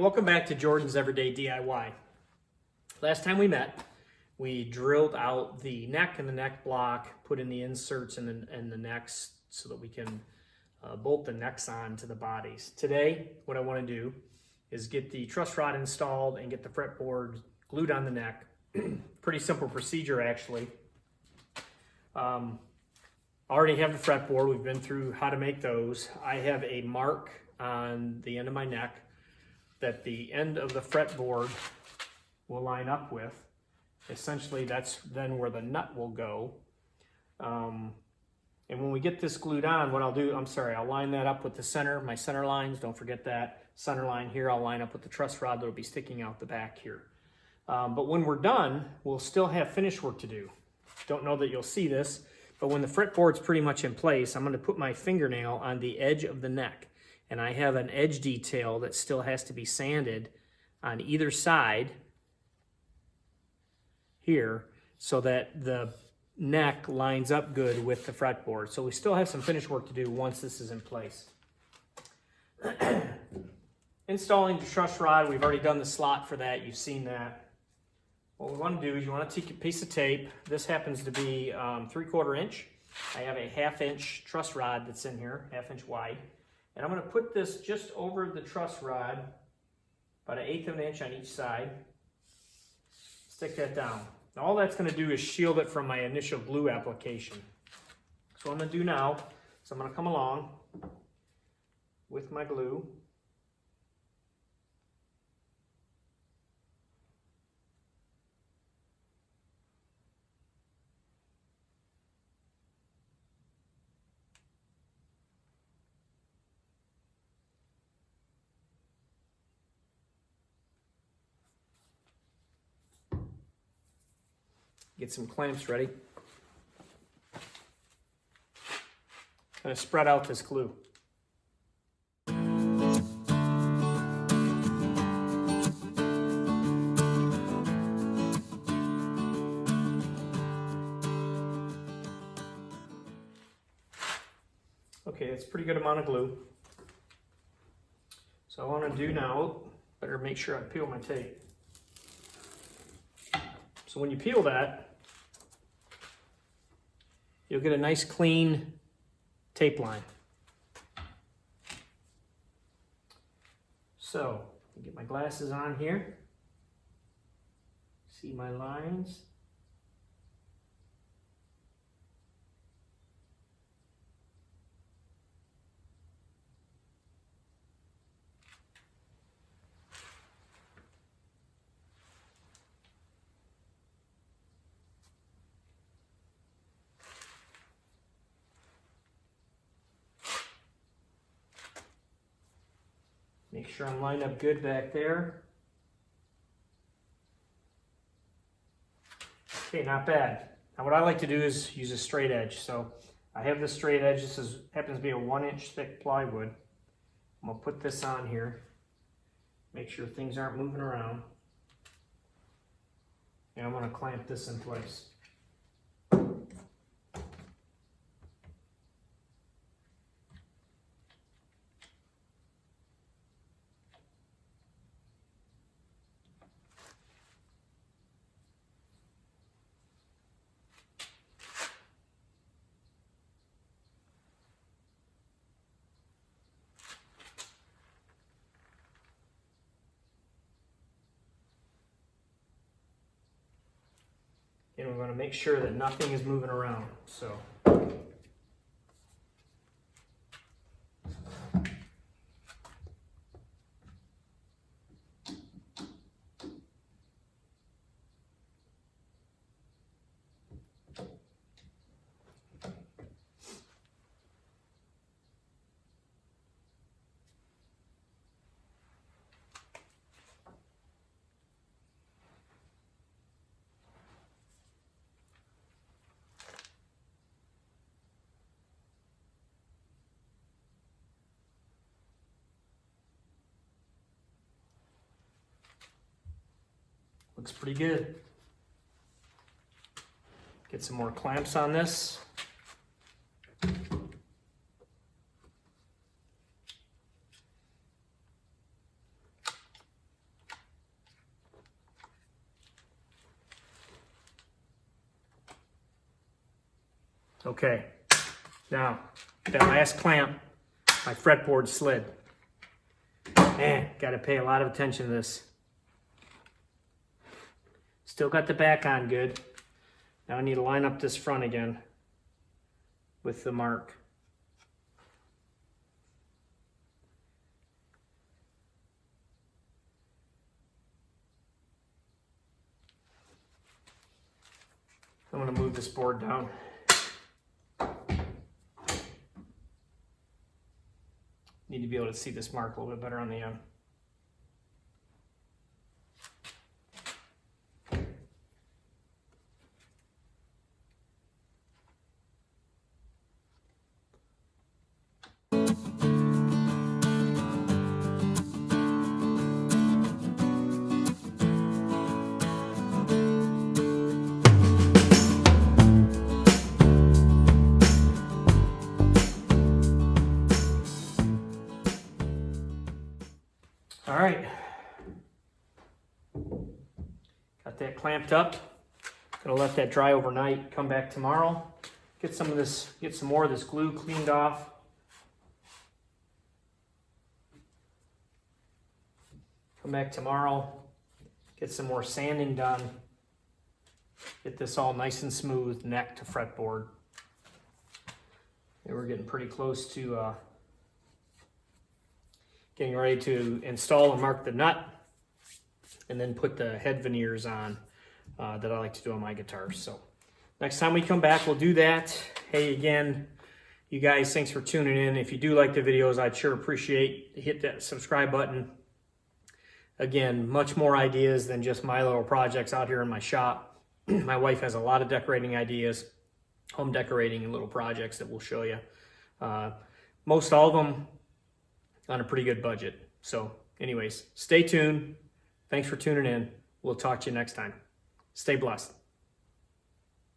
welcome back to Jordan's Everyday DIY. Last time we met, we drilled out the neck and the neck block, put in the inserts and the necks so that we can bolt the necks on to the bodies. Today, what I want to do is get the truss rod installed and get the fretboard glued on the neck. Pretty simple procedure, actually. I already have the fretboard. We've been through how to make those. I have a mark on the end of my neck that the end of the fretboard will line up with. Essentially, that's then where the nut will go. And when we get this glued on, what I'll do, I'll line that up with the center, my center lines. Don't forget that center line here. I'll line up with the truss rod that'll be sticking out the back here. But when we're done, we'll still have finish work to do. Don't know that you'll see this, but when the fretboard's pretty much in place, I'm going to put my fingernail on the edge of the neck. And I have an edge detail that still has to be sanded on either side here so that the neck lines up good with the fretboard. So we still have some finish work to do once this is in place. Installing the truss rod, we've already done the slot for that. You've seen that. What we want to do is you want to take a piece of tape. This happens to be 3/4 inch. I have a 1/2 inch truss rod that's in here, 1/2 inch wide. And I'm going to put this just over the truss rod, about 1/8 of an inch on each side. Stick that down. Now all that's going to do is shield it from my initial glue application. So what I'm going to do now is I'm going to come along with my glue. Get some clamps ready. Kind of spread out this glue. Okay, that's a pretty good amount of glue. So I want to do now, better make sure I peel my tape. So when you peel that, you'll get a nice clean tape line. So, get my glasses on here. See my lines. Make sure I'm lined up good back there. Okay, not bad. Now what I like to do is use a straight edge. So I have this straight edge. This happens to be a 1-inch thick plywood. I'm gonna put this on here. Make sure things aren't moving around. And I'm gonna clamp this in place. And we're going to make sure that nothing is moving around. So looks pretty good. Get some more clamps on this. Okay, now that last clamp, my fretboard slid. Man, got to pay a lot of attention to this. Still got the back on good. Now I need to line up this front again with the mark. I'm going to move this board down. Need to be able to see this mark a little bit better on the end. All right, got that clamped up. Gonna let that dry overnight. Come back tomorrow, get some more of this glue cleaned off. Come back tomorrow, get some more sanding done. Get this all nice and smooth, neck to fretboard. And we're getting pretty close to getting ready to install and mark the nut, and then put the head veneers on that I like to do on my guitars. So next time we come back, we'll do that. Hey, again, you guys, thanks for tuning in. If you do like the videos, I'd sure appreciate hit that subscribe button. Again, much more ideas than just my little projects out here in my shop. My wife has a lot of decorating ideas, home decorating and little projects that we'll show you. Most all of them on a pretty good budget. So anyways, stay tuned. Thanks for tuning in. We'll talk to you next time. Stay blessed.